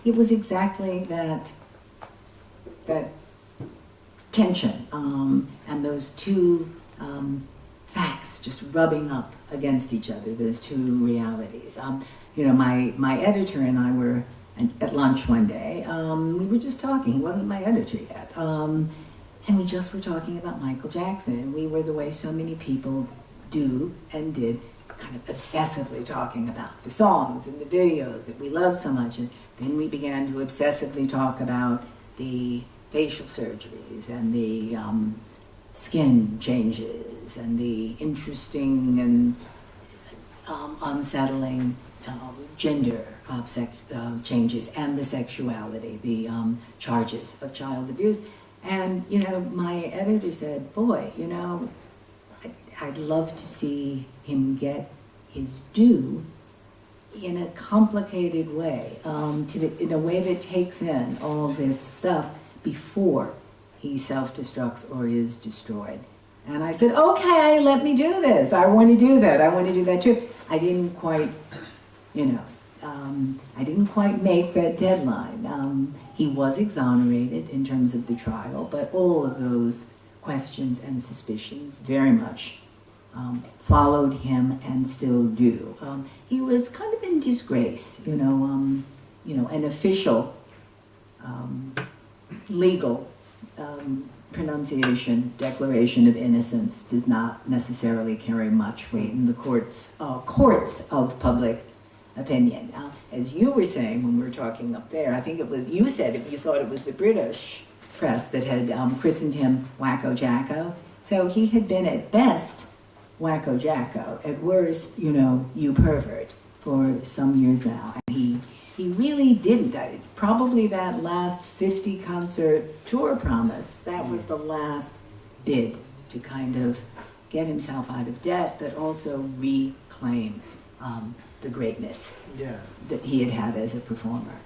it was exactly that tension and those two facts just rubbing up against each other, those two realities. You know, my editor and I were at lunch one day. We were just talking. He wasn't my editor yet. And we just were talking about Michael Jackson. And we were the way so many people do and did, kind of obsessively talking about the songs and the videos that we love so much. And then we began to obsessively talk about the facial surgeries and the skin changes and the interesting and unsettling gender changes and the sexuality, the charges of child abuse. And, you know, my editor said, boy, you know, I'd love to see him get his due in a complicated way, in a way that takes in all this stuff before he self-destructs or is destroyed. And I said, okay, let me do this. I want to do that. I want to do that too. I didn't quite, you know, I didn't quite make that deadline. He was exonerated in terms of the trial, but all of those questions and suspicions very much followed him and still do. He was kind of in disgrace, you know, an official legal pronunciation, declaration of innocence does not necessarily carry much weight in the courts of public opinion. As you were saying when we were talking up there, I think it was, you said you thought it was the British press that had christened him Wacko Jacko. So he had been at best Wacko Jacko, at worst, you know, you pervert for some years now. And he really didn't. Probably that last 50 concert tour promise, that was the last bid to kind of get himself out of debt, but also reclaim the greatness that he had had as a performer.